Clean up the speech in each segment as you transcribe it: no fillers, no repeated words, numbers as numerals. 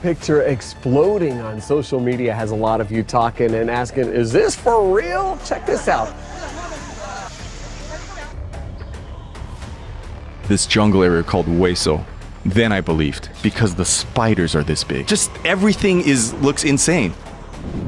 Picture exploding on social media has a lot of you talking and asking, is this for real? Check this out. This jungle area called Hueso. Then I believed, because the spiders are this big. Just everything looks insane.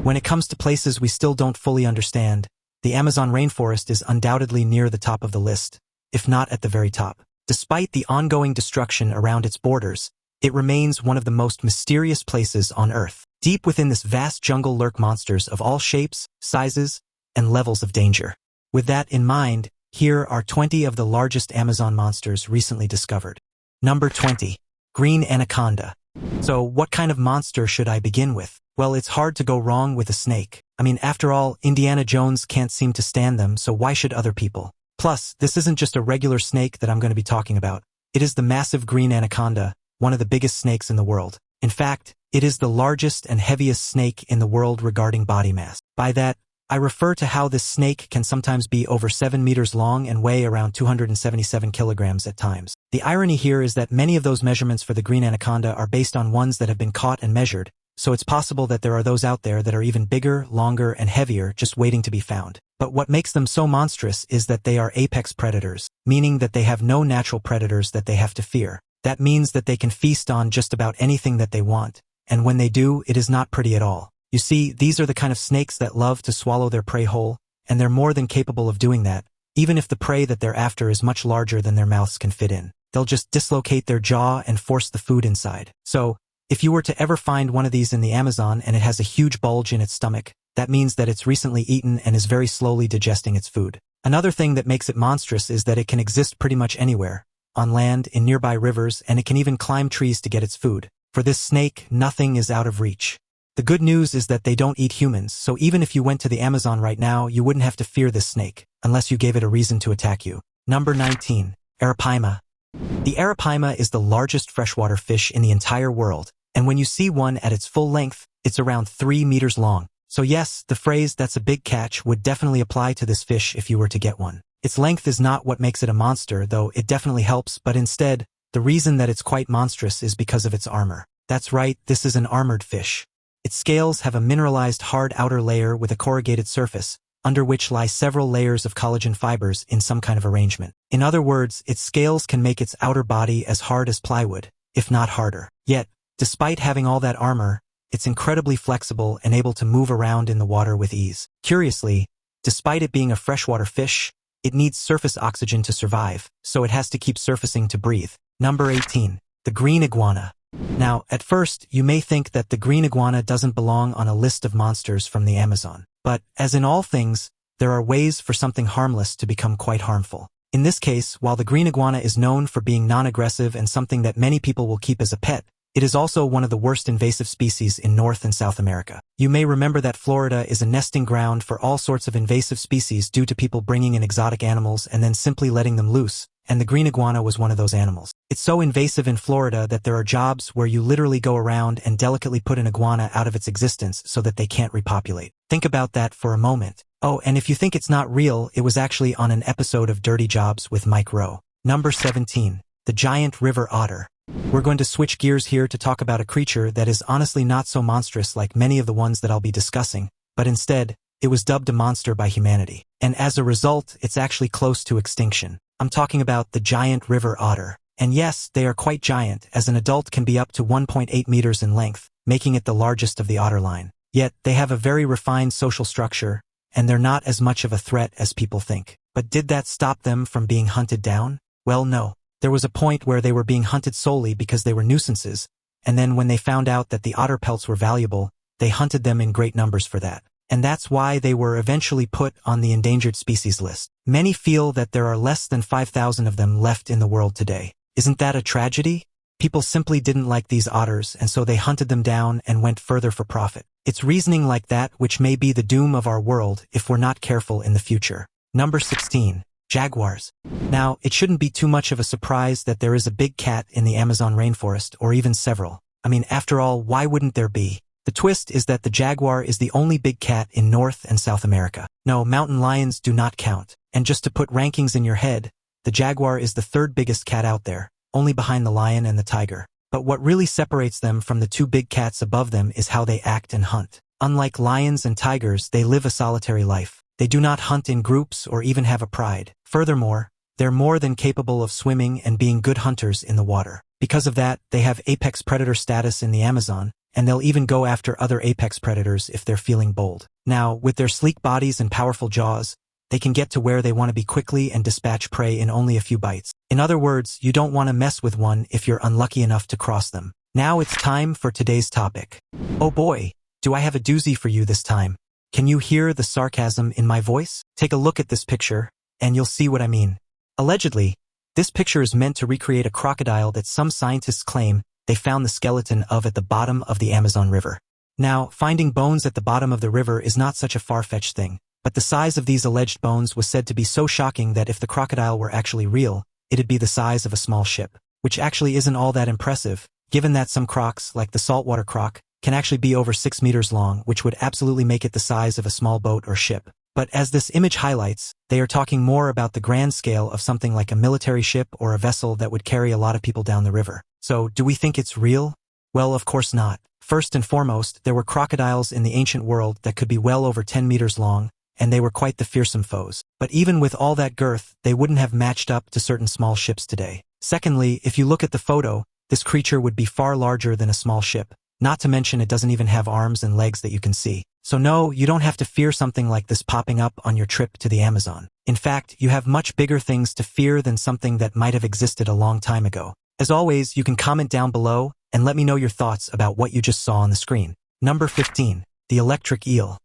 When it comes to places we still don't fully understand, the Amazon rainforest is undoubtedly near the top of the list, if not at the very top. Despite the ongoing destruction around its borders, it remains one of the most mysterious places on Earth. Deep within this vast jungle lurk monsters of all shapes, sizes, and levels of danger. With that in mind, here are 20 of the largest Amazon monsters recently discovered. Number 20. Green Anaconda. So what kind of monster should I begin with? Well, it's hard to go wrong with a snake. I mean, after all, Indiana Jones can't seem to stand them, so why should other people? Plus, this isn't just a regular snake that I'm going to be talking about. It is the massive green anaconda, one of the biggest snakes in the world. In fact, it is the largest and heaviest snake in the world regarding body mass. By that, I refer to how this snake can sometimes be over 7 meters long and weigh around 277 kilograms at times. The irony here is that many of those measurements for the green anaconda are based on ones that have been caught and measured, so it's possible that there are those out there that are even bigger, longer, and heavier just waiting to be found. But what makes them so monstrous is that they are apex predators, meaning that they have no natural predators that they have to fear. That means that they can feast on just about anything that they want, and when they do, it is not pretty at all. You see, these are the kind of snakes that love to swallow their prey whole, and they're more than capable of doing that, even if the prey that they're after is much larger than their mouths can fit in. They'll just dislocate their jaw and force the food inside. So, if you were to ever find one of these in the Amazon and it has a huge bulge in its stomach, that means that it's recently eaten and is very slowly digesting its food. Another thing that makes it monstrous is that it can exist pretty much anywhere, on land, in nearby rivers, and it can even climb trees to get its food. For this snake, nothing is out of reach. The good news is that they don't eat humans, so even if you went to the Amazon right now, you wouldn't have to fear this snake, unless you gave it a reason to attack you. Number 19. Arapaima. The arapaima is the largest freshwater fish in the entire world, and when you see one at its full length, it's around 3 meters long. So yes, the phrase "that's a big catch" would definitely apply to this fish if you were to get one. Its length is not what makes it a monster, though it definitely helps, but instead, the reason that it's quite monstrous is because of its armor. That's right, this is an armored fish. Its scales have a mineralized hard outer layer with a corrugated surface, under which lie several layers of collagen fibers in some kind of arrangement. In other words, its scales can make its outer body as hard as plywood, if not harder. Yet, despite having all that armor, it's incredibly flexible and able to move around in the water with ease. Curiously, despite it being a freshwater fish, it needs surface oxygen to survive, so it has to keep surfacing to breathe. Number 18. The green iguana. Now, at first, you may think that the green iguana doesn't belong on a list of monsters from the Amazon. But, as in all things, there are ways for something harmless to become quite harmful. In this case, while the green iguana is known for being non-aggressive and something that many people will keep as a pet, it is also one of the worst invasive species in North and South America. You may remember that Florida is a nesting ground for all sorts of invasive species due to people bringing in exotic animals and then simply letting them loose, and the green iguana was one of those animals. It's so invasive in Florida that there are jobs where you literally go around and delicately put an iguana out of its existence so that they can't repopulate. Think about that for a moment. Oh, and if you think it's not real, it was actually on an episode of Dirty Jobs with Mike Rowe. Number 17. The giant river otter. We're going to switch gears here to talk about a creature that is honestly not so monstrous like many of the ones that I'll be discussing, but instead, it was dubbed a monster by humanity. And as a result, it's actually close to extinction. I'm talking about the giant river otter. And yes, they are quite giant, as an adult can be up to 1.8 meters in length, making it the largest of the otter line. Yet, they have a very refined social structure, and they're not as much of a threat as people think. But did that stop them from being hunted down? Well, no. There was a point where they were being hunted solely because they were nuisances, and then when they found out that the otter pelts were valuable, they hunted them in great numbers for that. And that's why they were eventually put on the endangered species list. Many feel that there are less than 5,000 of them left in the world today. Isn't that a tragedy? People simply didn't like these otters, and so they hunted them down and went further for profit. It's reasoning like that which may be the doom of our world if we're not careful in the future. Number 16. Jaguars. Now, it shouldn't be too much of a surprise that there is a big cat in the Amazon rainforest, or even several. I mean, after all, why wouldn't there be? The twist is that the jaguar is the only big cat in North and South America. No, mountain lions do not count. And just to put rankings in your head, the jaguar is the third biggest cat out there, only behind the lion and the tiger. But what really separates them from the two big cats above them is how they act and hunt. Unlike lions and tigers, they live a solitary life. They do not hunt in groups or even have a pride. Furthermore, they're more than capable of swimming and being good hunters in the water. Because of that, they have apex predator status in the Amazon, and they'll even go after other apex predators if they're feeling bold. Now, with their sleek bodies and powerful jaws, they can get to where they want to be quickly and dispatch prey in only a few bites. In other words, you don't want to mess with one if you're unlucky enough to cross them. Now it's time for today's topic. Oh boy, do I have a doozy for you this time. Can you hear the sarcasm in my voice? Take a look at this picture, and you'll see what I mean. Allegedly, this picture is meant to recreate a crocodile that some scientists claim they found the skeleton of at the bottom of the Amazon River. Now, finding bones at the bottom of the river is not such a far-fetched thing, but the size of these alleged bones was said to be so shocking that if the crocodile were actually real, it'd be the size of a small ship, which actually isn't all that impressive, given that some crocs, like the saltwater croc, can actually be over 6 meters long, which would absolutely make it the size of a small boat or ship. But as this image highlights, they are talking more about the grand scale of something like a military ship or a vessel that would carry a lot of people down the river. So, do we think it's real? Well, of course not. First and foremost, there were crocodiles in the ancient world that could be well over 10 meters long, and they were quite the fearsome foes. But even with all that girth, they wouldn't have matched up to certain small ships today. Secondly, if you look at the photo, this creature would be far larger than a small ship. Not to mention it doesn't even have arms and legs that you can see. So no, you don't have to fear something like this popping up on your trip to the Amazon. In fact, you have much bigger things to fear than something that might have existed a long time ago. As always, you can comment down below and let me know your thoughts about what you just saw on the screen. Number 15. The electric eel.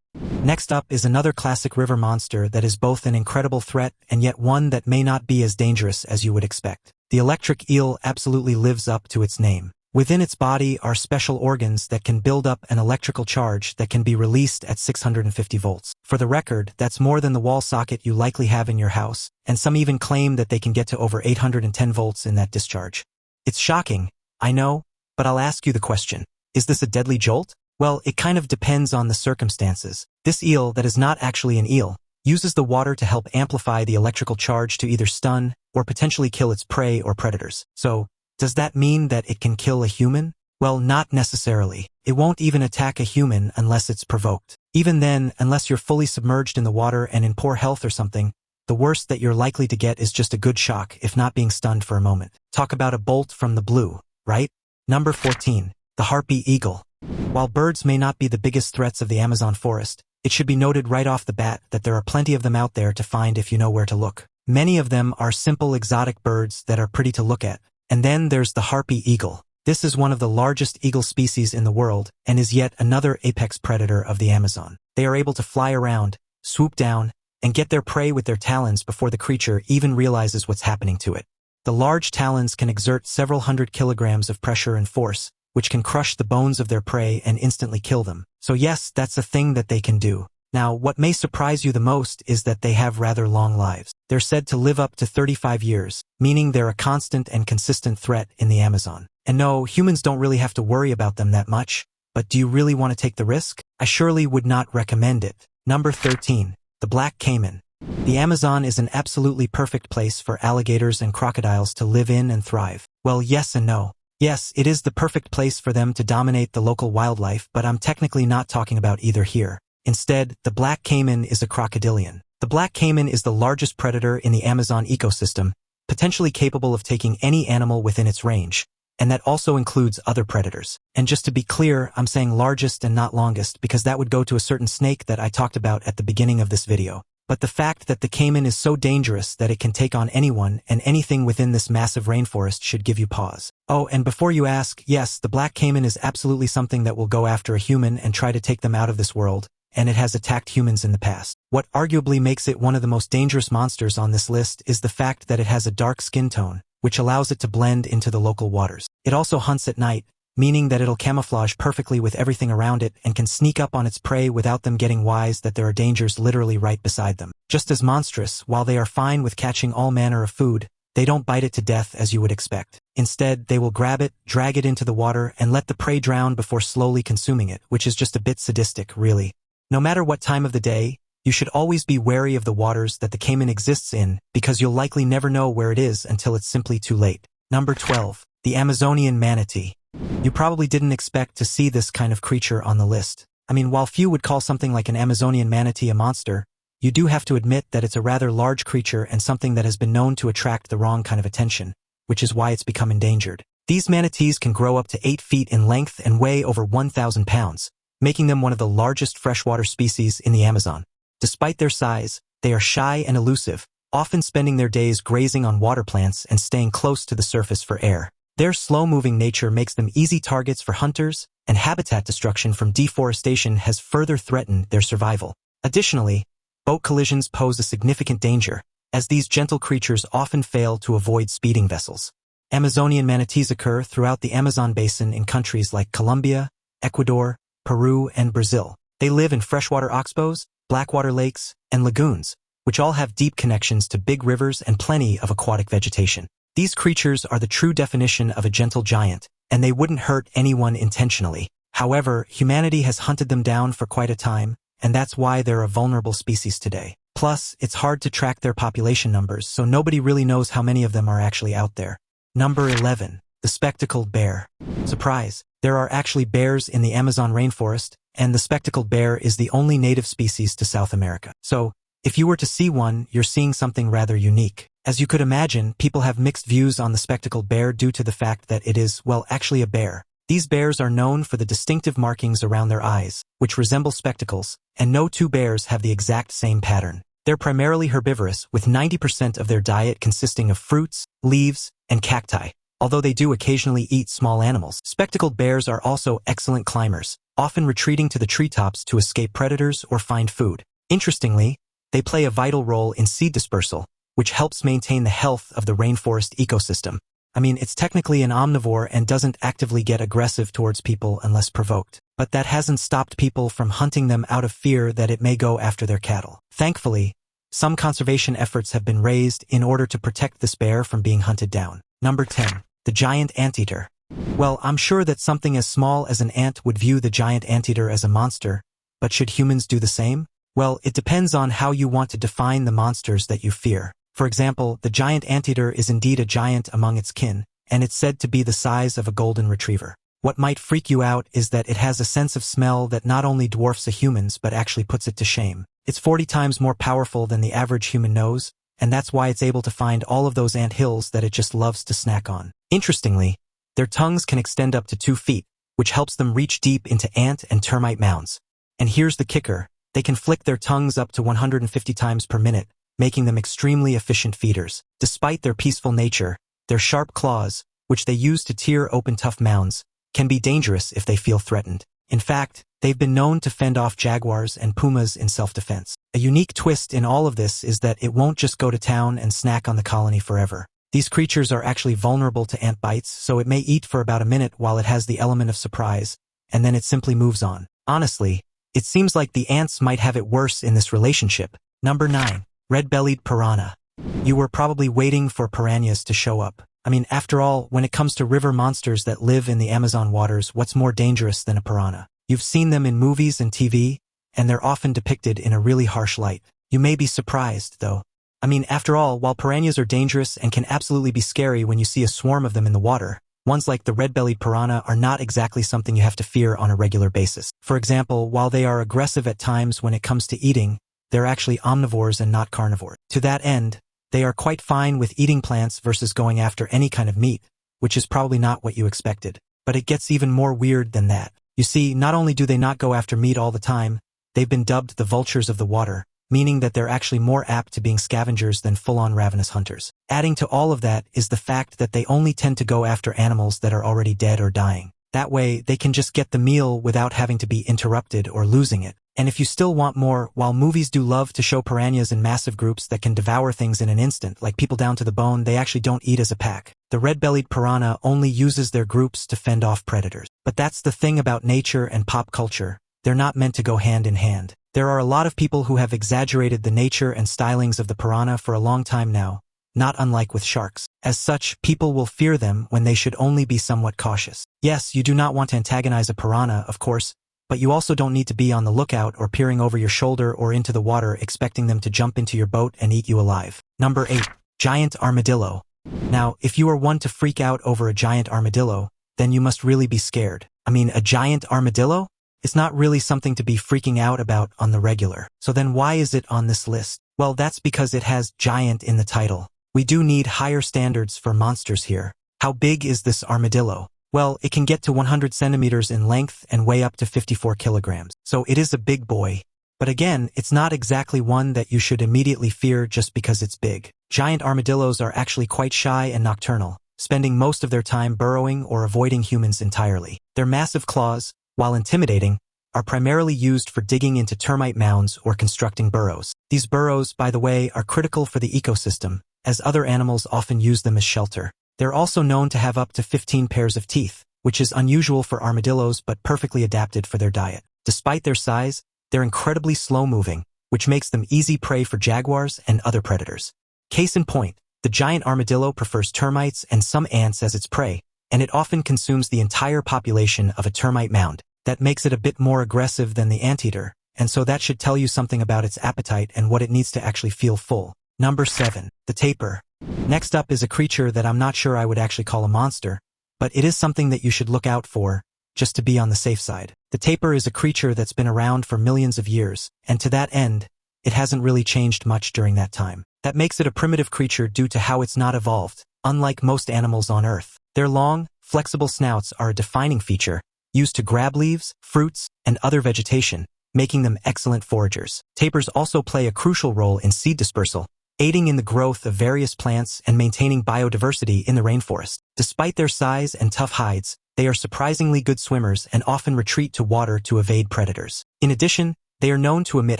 Next up is another classic river monster that is both an incredible threat and yet one that may not be as dangerous as you would expect. The electric eel absolutely lives up to its name. Within its body are special organs that can build up an electrical charge that can be released at 650 volts. For the record, that's more than the wall socket you likely have in your house, and some even claim that they can get to over 810 volts in that discharge. It's shocking, I know, but I'll ask you the question. Is this a deadly jolt? Well, it kind of depends on the circumstances. This eel, that is not actually an eel, uses the water to help amplify the electrical charge to either stun or potentially kill its prey or predators. So, does that mean that it can kill a human? Well, not necessarily. It won't even attack a human unless it's provoked. Even then, unless you're fully submerged in the water and in poor health or something, the worst that you're likely to get is just a good shock, if not being stunned for a moment. Talk about a bolt from the blue, right? Number 14. The Harpy Eagle. While birds may not be the biggest threats of the Amazon forest, it should be noted right off the bat that there are plenty of them out there to find if you know where to look. Many of them are simple exotic birds that are pretty to look at. And then there's the Harpy Eagle. This is one of the largest eagle species in the world and is yet another apex predator of the Amazon. They are able to fly around, swoop down, and get their prey with their talons before the creature even realizes what's happening to it. The large talons can exert several hundred kilograms of pressure and force, which can crush the bones of their prey and instantly kill them. So yes, that's a thing that they can do. Now, what may surprise you the most is that they have rather long lives. They're said to live up to 35 years, meaning they're a constant and consistent threat in the Amazon. And no, humans don't really have to worry about them that much, but do you really want to take the risk? I surely would not recommend it. Number 13. The Black Cayman. The Amazon is an absolutely perfect place for alligators and crocodiles to live in and thrive. Well, yes and no. Yes, it is the perfect place for them to dominate the local wildlife, but I'm technically not talking about either here. Instead, the black caiman is a crocodilian. The black caiman is the largest predator in the Amazon ecosystem, potentially capable of taking any animal within its range, and that also includes other predators. And just to be clear, I'm saying largest and not longest because that would go to a certain snake that I talked about at the beginning of this video. But the fact that the caiman is so dangerous that it can take on anyone and anything within this massive rainforest should give you pause. Oh, and before you ask, yes, the black caiman is absolutely something that will go after a human and try to take them out of this world, and it has attacked humans in the past. What arguably makes it one of the most dangerous monsters on this list is the fact that it has a dark skin tone, which allows it to blend into the local waters. It also hunts at night, meaning that it'll camouflage perfectly with everything around it and can sneak up on its prey without them getting wise that there are dangers literally right beside them. Just as monstrous, while they are fine with catching all manner of food, they don't bite it to death as you would expect. Instead, they will grab it, drag it into the water, and let the prey drown before slowly consuming it, which is just a bit sadistic, really. No matter what time of the day, you should always be wary of the waters that the caiman exists in because you'll likely never know where it is until it's simply too late. Number 12. The Amazonian manatee. You probably didn't expect to see this kind of creature on the list. I mean, while few would call something like an Amazonian manatee a monster, you do have to admit that it's a rather large creature and something that has been known to attract the wrong kind of attention, which is why it's become endangered. These manatees can grow up to 8 feet in length and weigh over 1,000 pounds, making them one of the largest freshwater species in the Amazon. Despite their size, they are shy and elusive, often spending their days grazing on water plants and staying close to the surface for air. Their slow-moving nature makes them easy targets for hunters, and habitat destruction from deforestation has further threatened their survival. Additionally, boat collisions pose a significant danger, as these gentle creatures often fail to avoid speeding vessels. Amazonian manatees occur throughout the Amazon basin in countries like Colombia, Ecuador, Peru, and Brazil. They live in freshwater oxbows, blackwater lakes, and lagoons, which all have deep connections to big rivers and plenty of aquatic vegetation. These creatures are the true definition of a gentle giant, and they wouldn't hurt anyone intentionally. However, humanity has hunted them down for quite a time, and that's why they're a vulnerable species today. Plus, it's hard to track their population numbers, so nobody really knows how many of them are actually out there. Number 11. The spectacled bear. Surprise! There are actually bears in the Amazon rainforest, and the spectacled bear is the only native species to South America. So, if you were to see one, you're seeing something rather unique. As you could imagine, people have mixed views on the spectacled bear due to the fact that it is, well, actually a bear. These bears are known for the distinctive markings around their eyes, which resemble spectacles, and no two bears have the exact same pattern. They're primarily herbivorous, with 90% of their diet consisting of fruits, leaves, and cacti, although they do occasionally eat small animals. Spectacled bears are also excellent climbers, often retreating to the treetops to escape predators or find food. Interestingly, they play a vital role in seed dispersal, which helps maintain the health of the rainforest ecosystem. I mean, it's technically an omnivore and doesn't actively get aggressive towards people unless provoked. But that hasn't stopped people from hunting them out of fear that it may go after their cattle. Thankfully, some conservation efforts have been raised in order to protect this bear from being hunted down. Number 10. The giant anteater. Well, I'm sure that something as small as an ant would view the giant anteater as a monster, but should humans do the same? Well, it depends on how you want to define the monsters that you fear. For example, the giant anteater is indeed a giant among its kin, and it's said to be the size of a golden retriever. What might freak you out is that it has a sense of smell that not only dwarfs a human's but actually puts it to shame. It's 40 times more powerful than the average human nose, and that's why it's able to find all of those ant hills that it just loves to snack on. Interestingly, their tongues can extend up to 2 feet, which helps them reach deep into ant and termite mounds. And here's the kicker. They can flick their tongues up to 150 times per minute, making them extremely efficient feeders. Despite their peaceful nature, their sharp claws, which they use to tear open tough mounds, can be dangerous if they feel threatened. In fact, they've been known to fend off jaguars and pumas in self-defense. A unique twist in all of this is that it won't just go to town and snack on the colony forever. These creatures are actually vulnerable to ant bites, so it may eat for about a minute while it has the element of surprise, and then it simply moves on. Honestly, it seems like the ants might have it worse in this relationship. Number 9. Redbellied Piranha. You were probably waiting for piranhas to show up. I mean, after all, when it comes to river monsters that live in the Amazon waters, what's more dangerous than a piranha? You've seen them in movies and TV, and they're often depicted in a really harsh light. You may be surprised, though. I mean, after all, while piranhas are dangerous and can absolutely be scary when you see a swarm of them in the water, ones like the red-bellied piranha are not exactly something you have to fear on a regular basis. For example, while they are aggressive at times when it comes to eating, they're actually omnivores and not carnivores. To that end, they are quite fine with eating plants versus going after any kind of meat, which is probably not what you expected. But it gets even more weird than that. You see, not only do they not go after meat all the time, they've been dubbed the vultures of the water, meaning that they're actually more apt to being scavengers than full-on ravenous hunters. Adding to all of that is the fact that they only tend to go after animals that are already dead or dying. That way, they can just get the meal without having to be interrupted or losing it. And if you still want more, while movies do love to show piranhas in massive groups that can devour things in an instant, like people down to the bone, they actually don't eat as a pack. The red-bellied piranha only uses their groups to fend off predators. But that's the thing about nature and pop culture. They're not meant to go hand in hand. There are a lot of people who have exaggerated the nature and stylings of the piranha for a long time now, not unlike with sharks. As such, people will fear them when they should only be somewhat cautious. Yes, you do not want to antagonize a piranha, of course, but you also don't need to be on the lookout or peering over your shoulder or into the water expecting them to jump into your boat and eat you alive. Number 8. Giant Armadillo. Now, if you are one to freak out over a giant armadillo, then you must really be scared. I mean, a giant armadillo? It's not really something to be freaking out about on the regular. So then why is it on this list? Well, that's because it has giant in the title. We do need higher standards for monsters here. How big is this armadillo? Well, it can get to 100 centimeters in length and weigh up to 54 kilograms. So it is a big boy. But again, it's not exactly one that you should immediately fear just because it's big. Giant armadillos are actually quite shy and nocturnal, spending most of their time burrowing or avoiding humans entirely. Their massive claws, while intimidating, are primarily used for digging into termite mounds or constructing burrows. These burrows, by the way, are critical for the ecosystem, as other animals often use them as shelter. They're also known to have up to 15 pairs of teeth, which is unusual for armadillos but perfectly adapted for their diet. Despite their size, they're incredibly slow-moving, which makes them easy prey for jaguars and other predators. Case in point, the giant armadillo prefers termites and some ants as its prey, and it often consumes the entire population of a termite mound. That makes it a bit more aggressive than the anteater, and so that should tell you something about its appetite and what it needs to actually feel full. Number 7. The tapir. Next up is a creature that I'm not sure I would actually call a monster, but it is something that you should look out for, just to be on the safe side. The tapir is a creature that's been around for millions of years, and to that end, it hasn't really changed much during that time. That makes it a primitive creature due to how it's not evolved, unlike most animals on Earth. Their long, flexible snouts are a defining feature, used to grab leaves, fruits, and other vegetation, making them excellent foragers. Tapirs also play a crucial role in seed dispersal, aiding in the growth of various plants and maintaining biodiversity in the rainforest. Despite their size and tough hides, they are surprisingly good swimmers and often retreat to water to evade predators. In addition, they are known to emit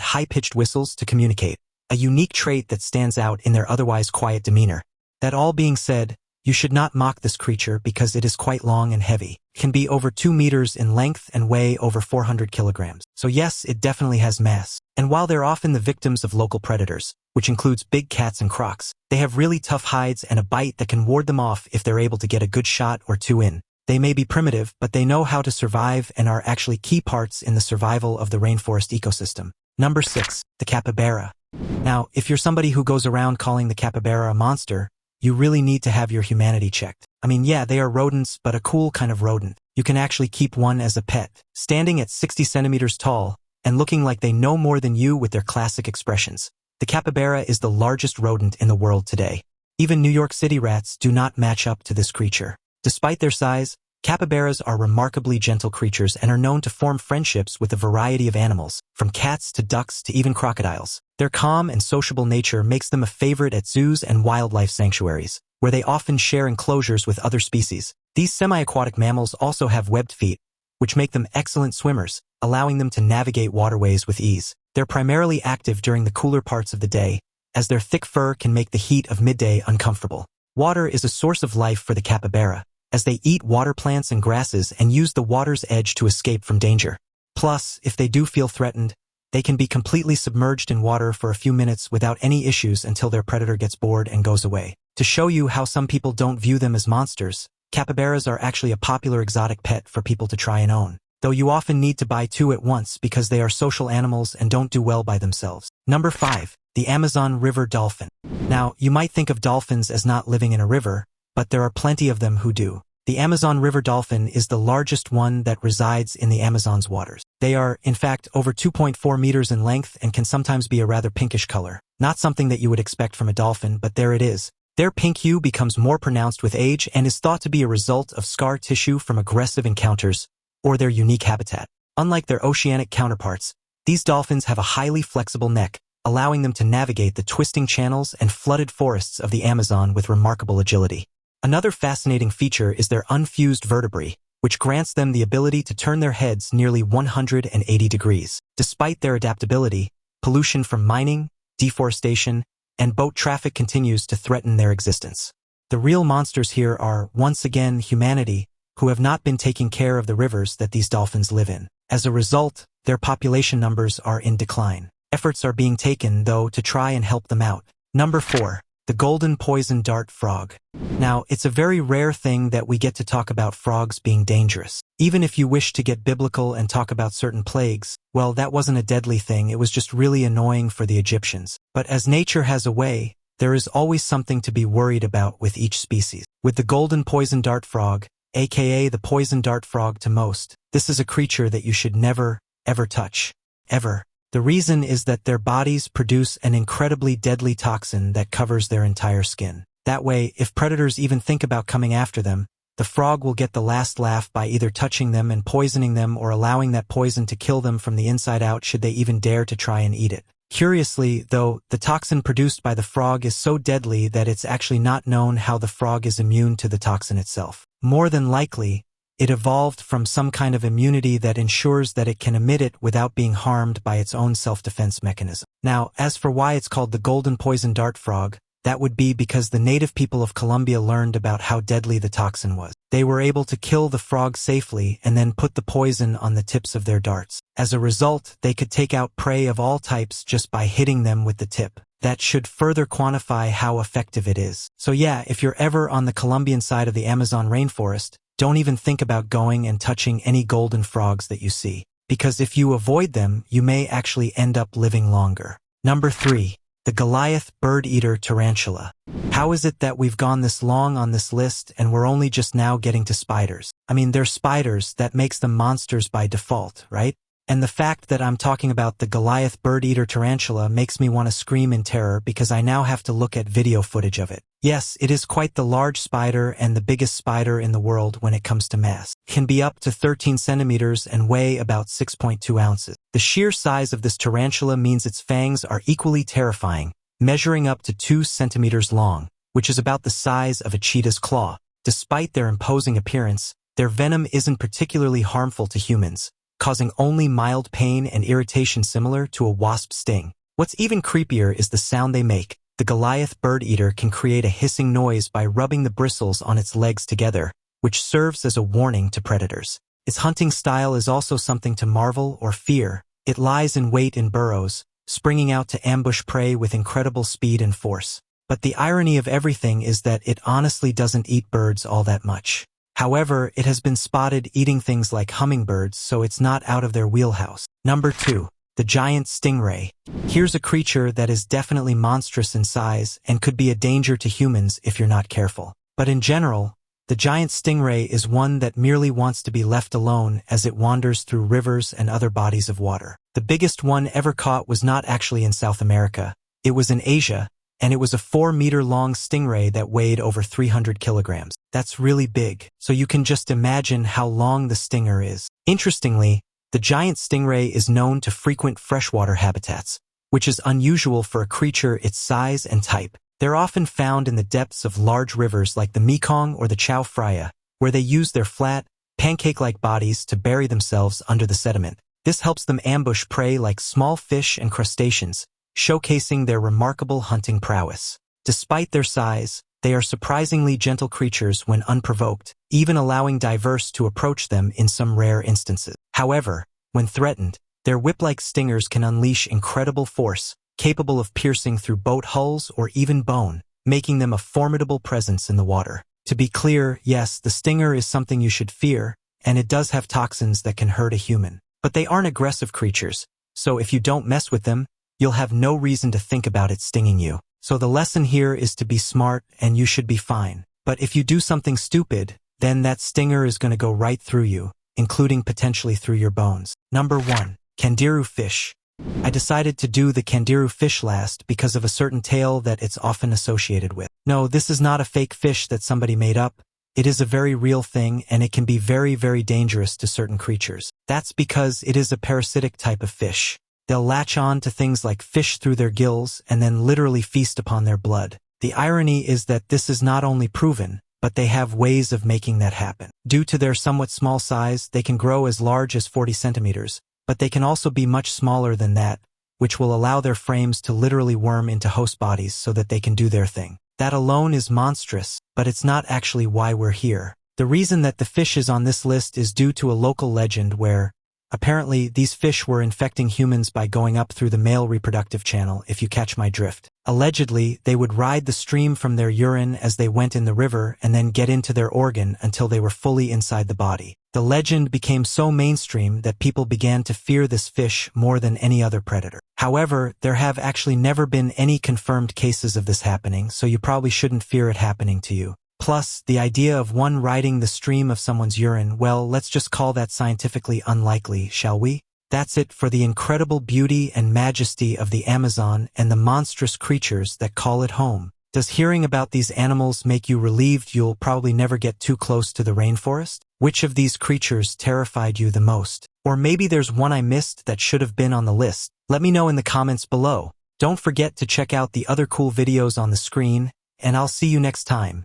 high-pitched whistles to communicate, a unique trait that stands out in their otherwise quiet demeanor. That all being said, you should not mock this creature because it is quite long and heavy. It can be over 2 meters in length and weigh over 400 kilograms. So yes, it definitely has mass. And while they're often the victims of local predators, which includes big cats and crocs, they have really tough hides and a bite that can ward them off if they're able to get a good shot or two in. They may be primitive, but they know how to survive and are actually key parts in the survival of the rainforest ecosystem. Number 6. The capybara. Now, if you're somebody who goes around calling the capybara a monster, you really need to have your humanity checked. I mean, yeah, they are rodents, but a cool kind of rodent. You can actually keep one as a pet. Standing at 60 centimeters tall and looking like they know more than you with their classic expressions, the capybara is the largest rodent in the world today. Even New York City rats do not match up to this creature. Despite their size, capybaras are remarkably gentle creatures and are known to form friendships with a variety of animals, from cats to ducks to even crocodiles. Their calm and sociable nature makes them a favorite at zoos and wildlife sanctuaries, where they often share enclosures with other species. These semi-aquatic mammals also have webbed feet, which make them excellent swimmers, allowing them to navigate waterways with ease. They're primarily active during the cooler parts of the day, as their thick fur can make the heat of midday uncomfortable. Water is a source of life for the capybara, as they eat water plants and grasses and use the water's edge to escape from danger. Plus, if they do feel threatened, they can be completely submerged in water for a few minutes without any issues until their predator gets bored and goes away. To show you how some people don't view them as monsters, capybaras are actually a popular exotic pet for people to try and own, though you often need to buy 2 at once because they are social animals and don't do well by themselves. Number 5. The Amazon River Dolphin. Now, you might think of dolphins as not living in a river, but there are plenty of them who do. The Amazon River dolphin is the largest one that resides in the Amazon's waters. They are, in fact, over 2.4 meters in length and can sometimes be a rather pinkish color. Not something that you would expect from a dolphin, but there it is. Their pink hue becomes more pronounced with age and is thought to be a result of scar tissue from aggressive encounters or their unique habitat. Unlike their oceanic counterparts, these dolphins have a highly flexible neck, allowing them to navigate the twisting channels and flooded forests of the Amazon with remarkable agility. Another fascinating feature is their unfused vertebrae, which grants them the ability to turn their heads nearly 180 degrees. Despite their adaptability, pollution from mining, deforestation, and boat traffic continues to threaten their existence. The real monsters here are, once again, humanity, who have not been taking care of the rivers that these dolphins live in. As a result, their population numbers are in decline. Efforts are being taken, though, to try and help them out. Number 4. The golden poison dart frog. Now, it's a very rare thing that we get to talk about frogs being dangerous. Even if you wish to get biblical and talk about certain plagues, well, that wasn't a deadly thing, it was just really annoying for the Egyptians. But as nature has a way, there is always something to be worried about with each species. With the golden poison dart frog, aka the poison dart frog to most. This is a creature that you should never, ever touch. Ever. The reason is that their bodies produce an incredibly deadly toxin that covers their entire skin. That way, if predators even think about coming after them, the frog will get the last laugh by either touching them and poisoning them or allowing that poison to kill them from the inside out should they even dare to try and eat it. Curiously, though, the toxin produced by the frog is so deadly that it's actually not known how the frog is immune to the toxin itself. More than likely, it evolved from some kind of immunity that ensures that it can emit it without being harmed by its own self-defense mechanism. Now, as for why it's called the golden poison dart frog, that would be because the native people of Colombia learned about how deadly the toxin was. They were able to kill the frog safely and then put the poison on the tips of their darts. As a result, they could take out prey of all types just by hitting them with the tip. That should further quantify how effective it is. So yeah, if you're ever on the Colombian side of the Amazon rainforest, don't even think about going and touching any golden frogs that you see. Because if you avoid them, you may actually end up living longer. Number 3. The Goliath bird-eater tarantula. How is it that we've gone this long on this list and we're only just now getting to spiders? I mean, they're spiders, that makes them monsters by default, right? And the fact that I'm talking about the Goliath bird-eater tarantula makes me want to scream in terror because I now have to look at video footage of it. Yes, it is quite the large spider and the biggest spider in the world when it comes to mass. It can be up to 13 centimeters and weigh about 6.2 ounces. The sheer size of this tarantula means its fangs are equally terrifying, measuring up to 2 centimeters long, which is about the size of a cheetah's claw. Despite their imposing appearance, their venom isn't particularly harmful to humans, causing only mild pain and irritation similar to a wasp sting. What's even creepier is the sound they make. The Goliath bird-eater can create a hissing noise by rubbing the bristles on its legs together, which serves as a warning to predators. Its hunting style is also something to marvel or fear. It lies in wait in burrows, springing out to ambush prey with incredible speed and force. But the irony of everything is that it honestly doesn't eat birds all that much. However, it has been spotted eating things like hummingbirds, so it's not out of their wheelhouse. Number 2. The giant stingray. Here's a creature that is definitely monstrous in size and could be a danger to humans if you're not careful. But in general, the giant stingray is one that merely wants to be left alone as it wanders through rivers and other bodies of water. The biggest one ever caught was not actually in South America. It was in Asia, and it was a 4-meter-long stingray that weighed over 300 kilograms. That's really big, so you can just imagine how long the stinger is. Interestingly, the giant stingray is known to frequent freshwater habitats, which is unusual for a creature its size and type. They're often found in the depths of large rivers like the Mekong or the Chao Phraya, where they use their flat, pancake-like bodies to bury themselves under the sediment. This helps them ambush prey like small fish and crustaceans, showcasing their remarkable hunting prowess. Despite their size, they are surprisingly gentle creatures when unprovoked, even allowing divers to approach them in some rare instances. However, when threatened, their whip-like stingers can unleash incredible force, capable of piercing through boat hulls or even bone, making them a formidable presence in the water. To be clear, yes, the stinger is something you should fear, and it does have toxins that can hurt a human. But they aren't aggressive creatures, so if you don't mess with them, you'll have no reason to think about it stinging you. So the lesson here is to be smart and you should be fine. But if you do something stupid, then that stinger is going to go right through you, including potentially through your bones. Number 1. Caneiru Fish. I decided to do the Caneiru fish last because of a certain tale that it's often associated with. No, this is not a fake fish that somebody made up. It is a very real thing and it can be very, very dangerous to certain creatures. That's because it is a parasitic type of fish. They'll latch on to things like fish through their gills and then literally feast upon their blood. The irony is that this is not only proven, but they have ways of making that happen. Due to their somewhat small size, they can grow as large as 40 centimeters, but they can also be much smaller than that, which will allow their frames to literally worm into host bodies so that they can do their thing. That alone is monstrous, but it's not actually why we're here. The reason that the fish is on this list is due to a local legend where, apparently, these fish were infecting humans by going up through the male reproductive channel, if you catch my drift. Allegedly, they would ride the stream from their urine as they went in the river and then get into their organ until they were fully inside the body. The legend became so mainstream that people began to fear this fish more than any other predator. However, there have actually never been any confirmed cases of this happening, so you probably shouldn't fear it happening to you. Plus, the idea of one riding the stream of someone's urine, well, let's just call that scientifically unlikely, shall we? That's it for the incredible beauty and majesty of the Amazon and the monstrous creatures that call it home. Does hearing about these animals make you relieved you'll probably never get too close to the rainforest? Which of these creatures terrified you the most? Or maybe there's one I missed that should have been on the list. Let me know in the comments below. Don't forget to check out the other cool videos on the screen, and I'll see you next time.